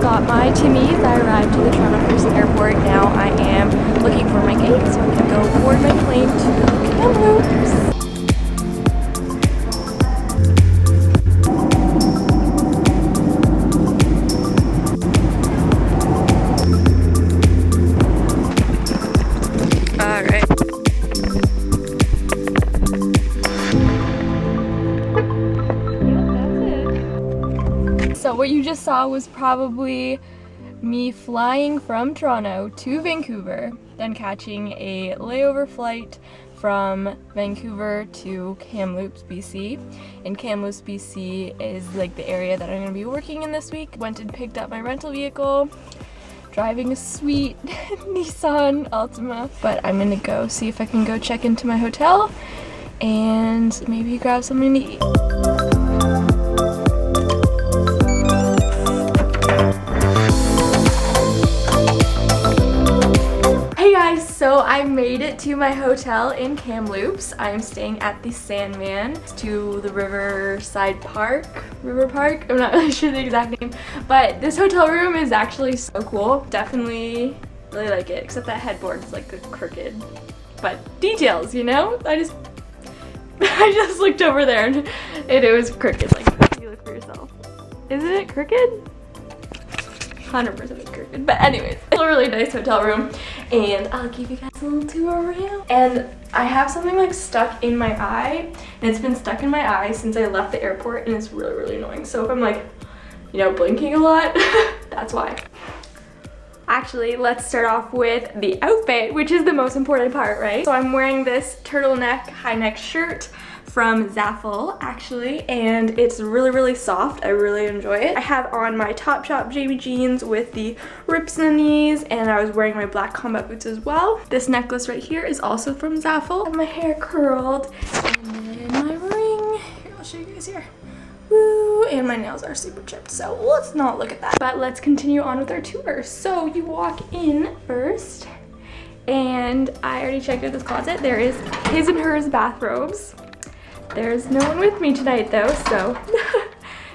got my Timmies. I arrived to the Toronto Pearson Airport. Now I am looking for my gate so I can go board my plane to Kamloops. So what you just saw was probably me flying from Toronto to Vancouver, then catching a layover flight from Vancouver to Kamloops, BC. And Kamloops, BC is like the area that I'm going to be working in this week. Went and picked up my rental vehicle, driving a sweet Nissan Altima. But I'm going to go see if I can go check into my hotel and maybe grab something to eat. So I made it to my hotel in Kamloops. I am staying at the Sandman to the River Park. I'm not really sure the exact name, but this hotel room is actually so cool. Definitely really like it, except that headboard is like a crooked, but details, you know? I just looked over there and it was crooked. Like, you look for yourself. Isn't it crooked? 100% it's crooked. But anyways, it's a really nice hotel room and I'll give you guys a little tour around. And I have something like stuck in my eye, and it's been stuck in my eye since I left the airport, and it's really, really annoying. So if I'm like, you know, blinking a lot, that's why. Actually, let's start off with the outfit, which is the most important part, right? So I'm wearing this turtleneck high neck shirt from Zaful, actually, and it's really, really soft. I really enjoy it. I have on my Topshop Jamie jeans with the rips in the knees, and I was wearing my black combat boots as well. This necklace right here is also from Zaful. I have my hair curled, and then my ring. Here, I'll show you guys here. Woo! And my nails are super chipped, so let's not look at that. But let's continue on with our tour. So you walk in first, and I already checked out this closet. There is his and hers bathrobes. There's no one with me tonight though, so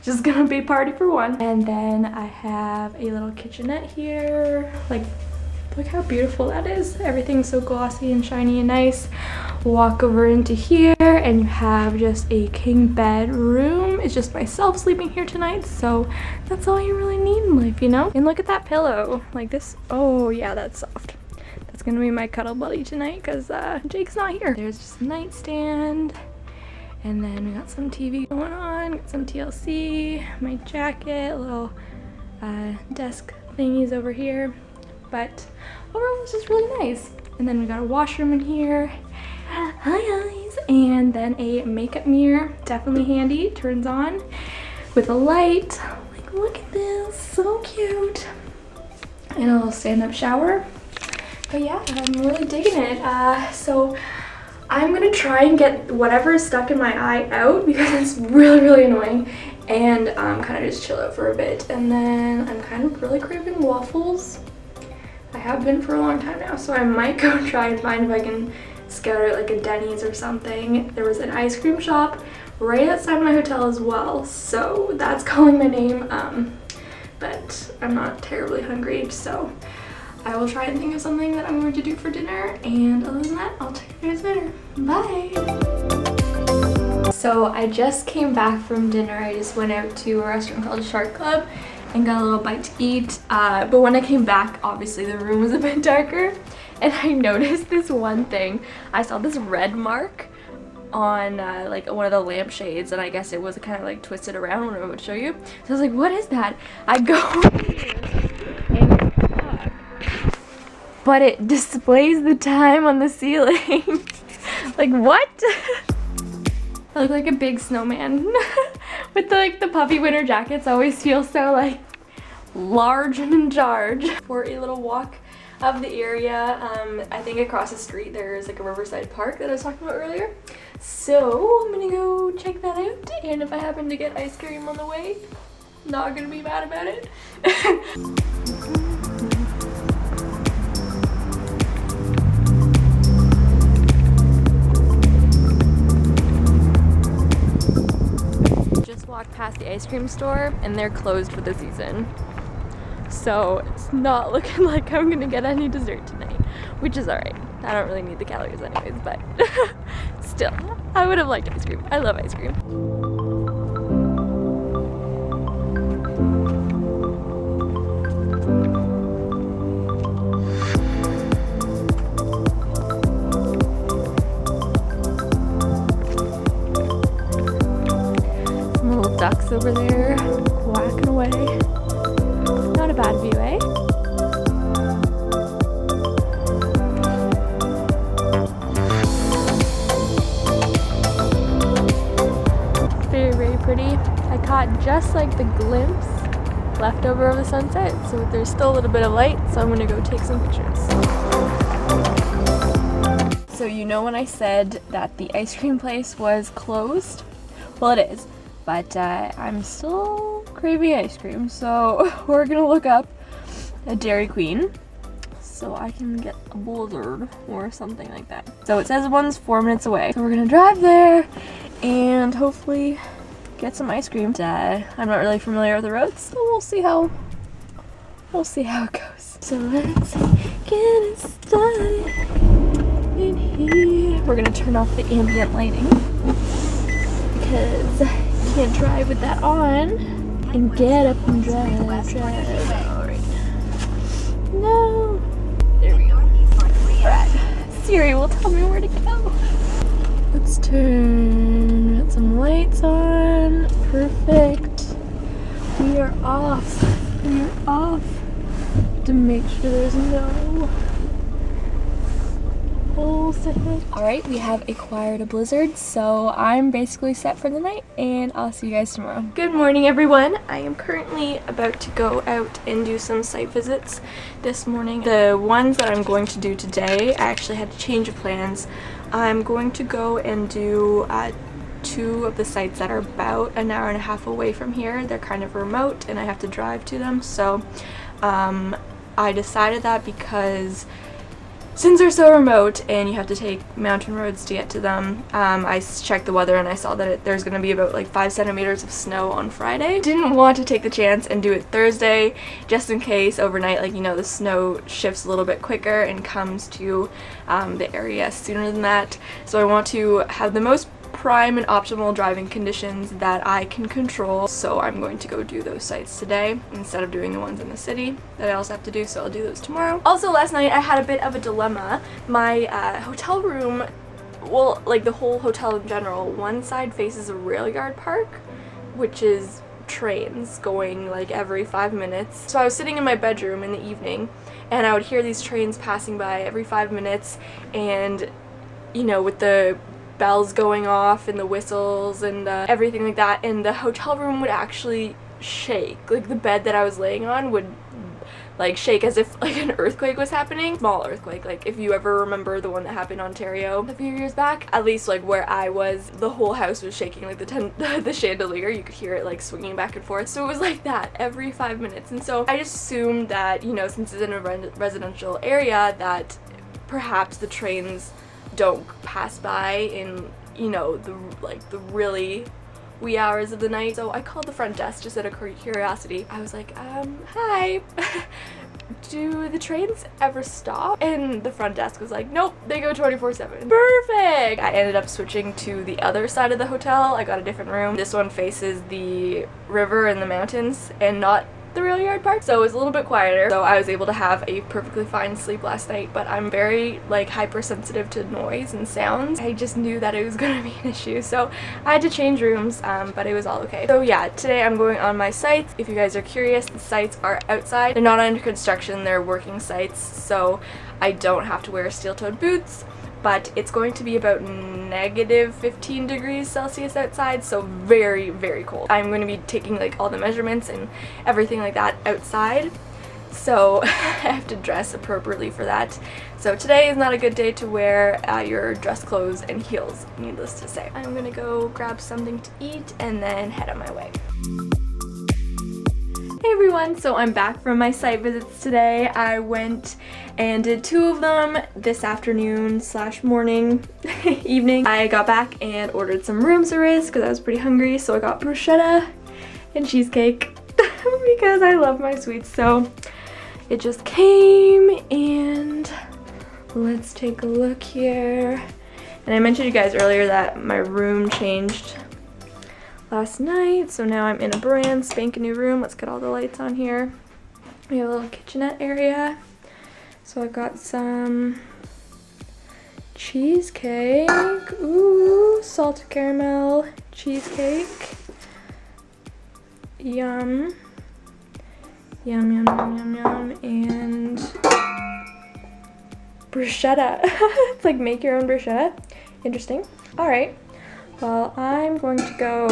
just gonna be party for one. And then I have a little kitchenette here. Like, look how beautiful that is. Everything's so glossy and shiny and nice. Walk over into here and you have just a king bed room. It's just myself sleeping here tonight, so that's all you really need in life, you know? And look at that pillow. Like this, oh yeah, that's soft. That's gonna be my cuddle buddy tonight because Jake's not here. There's just a nightstand. And then we got some TV going on, got some TLC, my jacket, little desk thingies over here. But overall, this is really nice. And then we got a washroom in here. Hi guys! And then a makeup mirror, definitely handy, turns on with a light. Like, look at this, so cute. And a little stand-up shower. But yeah, I'm really digging it. So I'm gonna try and get whatever is stuck in my eye out because it's really, really annoying, and kind of just chill out for a bit. And then I'm kind of really craving waffles. I have been for a long time now, so I might go try and find if I can scout out like a Denny's or something. There was an ice cream shop right outside my hotel as well, so that's calling my name, but I'm not terribly hungry, so I will try and think of something that I'm going to do for dinner, and other than that, I'll check you guys later. Bye! So I just came back from dinner. I just went out to a restaurant called Shark Club and got a little bite to eat. But when I came back, obviously the room was a bit darker, and I noticed this one thing. I saw this red mark on like one of the lampshades, and I guess it was kind of like twisted around when I would show you. So I was like, what is that? I go but it displays the time on the ceiling. Like, what? I look like a big snowman. With the puffy winter jackets, I always feel so like large and in charge. For a little walk of the area, I think across the street there's like a Riverside Park that I was talking about earlier. So I'm gonna go check that out, and if I happen to get ice cream on the way, not gonna be mad about it. Walked past the ice cream store and they're closed for the season. so it's not looking like I'm gonna get any dessert tonight, which is alright. I don't really need the calories anyways, but still, I would have liked ice cream. I love ice cream. Ducks over there quacking away. Not a bad view, eh? Very, very pretty. I caught just like the glimpse left over of the sunset, so there's still a little bit of light, so I'm gonna go take some pictures. So you know when I said that the ice cream place was closed? Well, it is. But I'm still craving ice cream, so we're gonna look up a Dairy Queen so I can get a Blizzard or something like that. So it says one's 4 minutes away, so we're gonna drive there and hopefully get some ice cream. I'm not really familiar with the roads, so we'll see how it goes. So let's get it started in here. We're gonna turn off the ambient lighting because can't drive with that on and get up and drive. Alright. No. There we go. Alright. Siri will tell me where to go. Let's turn some lights on. Perfect. We are off. We are off. To make sure there's no holes ahead. Alright, we have acquired a Blizzard, so I'm basically set for the night, and I'll see you guys tomorrow. Good morning, everyone. I am currently about to go out and do some site visits this morning. The ones that I'm going to do today, I actually had to change of plans. I'm going to go and do 2 of the sites that are about an hour and a half away from here. They're kind of remote, and I have to drive to them, so I decided that because since they're so remote and you have to take mountain roads to get to them, I checked the weather and I saw that there's going to be about like 5 centimeters of snow on Friday. Didn't want to take the chance and do it Thursday just in case overnight, like, you know, the snow shifts a little bit quicker and comes to the area sooner than that. So I want to have the most prime and optimal driving conditions that I can control, so I'm going to go do those sites today instead of doing the ones in the city that I also have to do, so I'll do those tomorrow. Also, last night I had a bit of a dilemma. My hotel room, well, like the whole hotel in general, one side faces a rail yard park, which is trains going like every 5 minutes. So I was sitting in my bedroom in the evening and I would hear these trains passing by every 5 minutes, and you know, with the bells going off and the whistles and everything like that, and the hotel room would actually shake. Like the bed that I was laying on would like shake as if like an earthquake was happening. Small earthquake, like if you ever remember the one that happened in Ontario a few years back. At least like where I was, the whole house was shaking, like the chandelier, you could hear it like swinging back and forth. So it was like that every 5 minutes, and so I just assumed that, you know, since it's in a residential area, that perhaps the trains don't pass by in, you know, the really wee hours of the night. So I called the front desk just out of curiosity. I was like, hi, do the trains ever stop? And the front desk was like, nope, they go 24/7. Perfect! I ended up switching to the other side of the hotel. I got a different room. This one faces the river and the mountains and not the rail yard park, so it was a little bit quieter, so I was able to have a perfectly fine sleep last night. But I'm very like hypersensitive to noise and sounds. I just knew that it was gonna be an issue, so I had to change rooms, but it was all okay. So yeah, today I'm going on my sites. If you guys are curious, the sites are outside. They're not under construction, they're working sites, so I don't have to wear steel-toed boots. But it's going to be about negative 15 degrees Celsius outside, so very, very cold. I'm going to be taking like all the measurements and everything like that outside, so I have to dress appropriately for that. So today is not a good day to wear your dress clothes and heels, needless to say. I'm gonna go grab something to eat and then head on my way. Hey everyone, so I'm back from my site visits today. I went and did 2 of them this afternoon / morning, evening. I got back and ordered some room service because I was pretty hungry, so I got bruschetta and cheesecake because I love my sweets. So it just came, and let's take a look here. And I mentioned to you guys earlier that my room changed last night, so now I'm in a brand spanking new room. Let's get all the lights on here. We have a little kitchenette area. So I've got some cheesecake. Ooh, salted caramel cheesecake. Yum. Yum, yum, yum, yum, yum. And bruschetta. It's like make your own bruschetta. Interesting. All right. Well, I'm going to go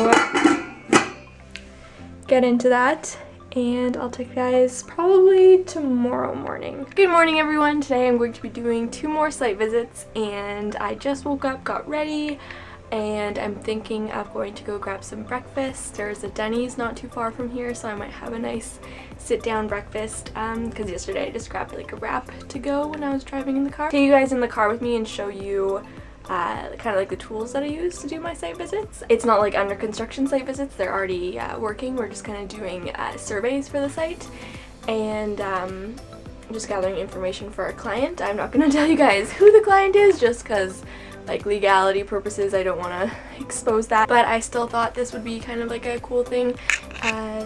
get into that, and I'll take you guys probably tomorrow morning. Good morning, everyone. Today I'm going to be doing 2 more site visits, and I just woke up, got ready, and I'm thinking of going to go grab some breakfast. There's a Denny's not too far from here, so I might have a nice sit-down breakfast, because yesterday I just grabbed like a wrap to go when I was driving in the car. Take you guys in the car with me and show you kind of like the tools that I use to do my site visits. It's not like under construction site visits, they're already working. We're just kind of doing surveys for the site, and just gathering information for our client. I'm not going to tell you guys who the client is just because like legality purposes I don't want to expose that, but I still thought this would be kind of like a cool thing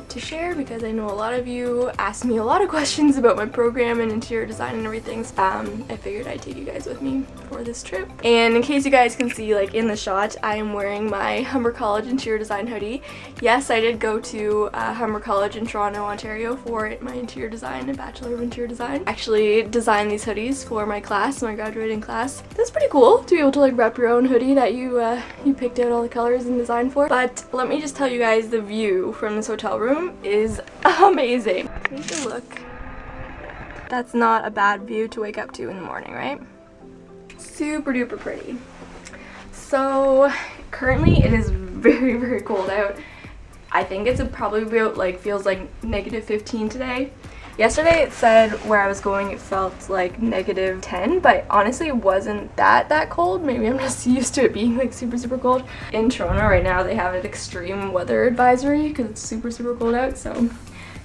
to share, because I know a lot of you asked me a lot of questions about my program and interior design and everything. So, I figured I'd take you guys with me for this trip. And in case you guys can see, like in the shot, I am wearing my Humber College interior design hoodie. Yes, I did go to Humber College in Toronto, Ontario for my interior design, a Bachelor of Interior Design. I actually designed these hoodies for my class, my graduating class. That's pretty cool to be able to like rep your own hoodie that you picked out all the colors and design for. But let me just tell you guys, the view from this hotel room is amazing. Take a look. That's not a bad view to wake up to in the morning, right? Super duper pretty. So currently it is very, very cold out. I think it's probably about like feels like -15 today. Yesterday it said where I was going it felt like -10, but honestly it wasn't that cold. Maybe I'm just used to it being like super cold. In Toronto right now they have an extreme weather advisory because it's super cold out, so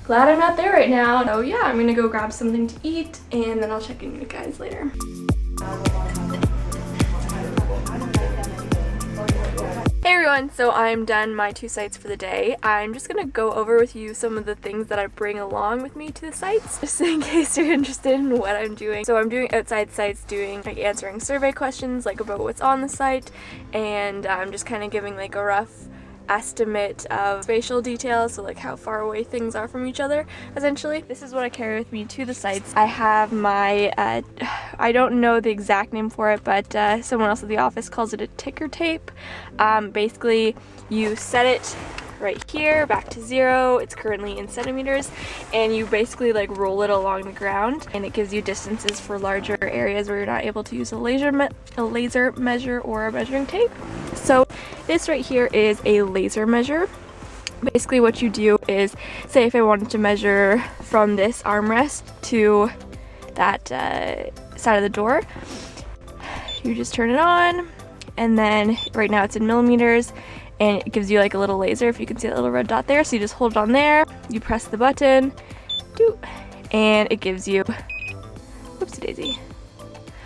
glad I'm not there right now. So yeah, I'm gonna go grab something to eat, and then I'll check in with you guys later. Hey everyone, so I'm done my 2 sites for the day. I'm just gonna go over with you some of the things that I bring along with me to the sites, just in case you're interested in what I'm doing. So I'm doing outside sites, doing like answering survey questions like about what's on the site, and I'm just kind of giving like a rough estimate of spatial details, so like how far away things are from each other essentially. This is what I carry with me to the sites. I have my I don't know the exact name for it, but someone else at the office calls it a ticker tape. Basically you set it right here back to 0. It's currently in centimeters, and you basically like roll it along the ground, and it gives you distances for larger areas where you're not able to use a laser measure or a measuring tape. So this right here is a laser measure. Basically what you do is, say if I wanted to measure from this armrest to that side of the door, you just turn it on, and then right now it's in millimeters, and it gives you like a little laser, if you can see that little red dot there. So you just hold it on there, you press the button, and it gives you, whoopsie daisy.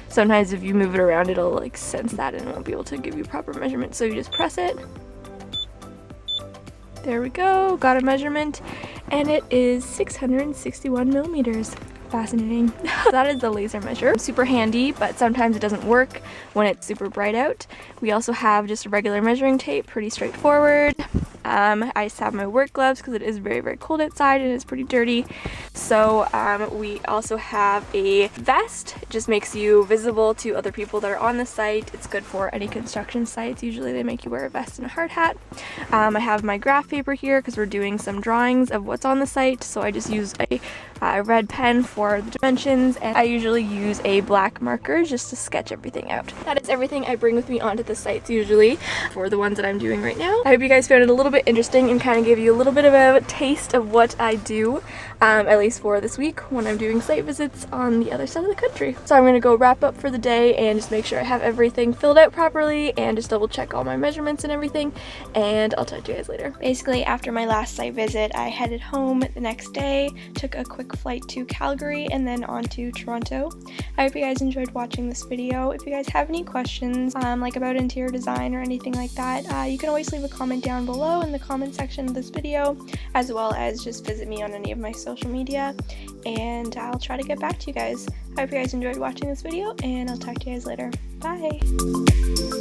Sometimes if you move it around it'll like sense that and it won't be able to give you proper measurement, so you just press it. There we go, got a measurement, and it is 661 millimeters. Fascinating. That is the laser measure. Super handy, but sometimes it doesn't work when it's super bright out. We also have just a regular measuring tape, pretty straightforward. I just have my work gloves because it is very cold outside and it's pretty dirty. So we also have a vest. It just makes you visible to other people that are on the site. It's good for any construction sites. Usually they make you wear a vest and a hard hat. I have my graph paper here because we're doing some drawings of what's on the site. So I just use a red pen for the dimensions, and I usually use a black marker just to sketch everything out. That is everything I bring with me onto the sites usually for the ones that I'm doing right now. I hope you guys found it a little bit interesting and kind of gave you a little bit of a taste of what I do. at least for this week when I'm doing site visits on the other side of the country. So I'm gonna go wrap up for the day and just make sure I have everything filled out properly and just double check all my measurements and everything, and I'll talk to you guys later. Basically, after my last site visit, I headed home the next day, took a quick flight to Calgary and then on to Toronto. I hope you guys enjoyed watching this video. If you guys have any questions like about interior design or anything like that, you can always leave a comment down below in the comment section of this video, as well as just visit me on any of my social media, and I'll try to get back to you guys. I hope you guys enjoyed watching this video, and I'll talk to you guys later. Bye!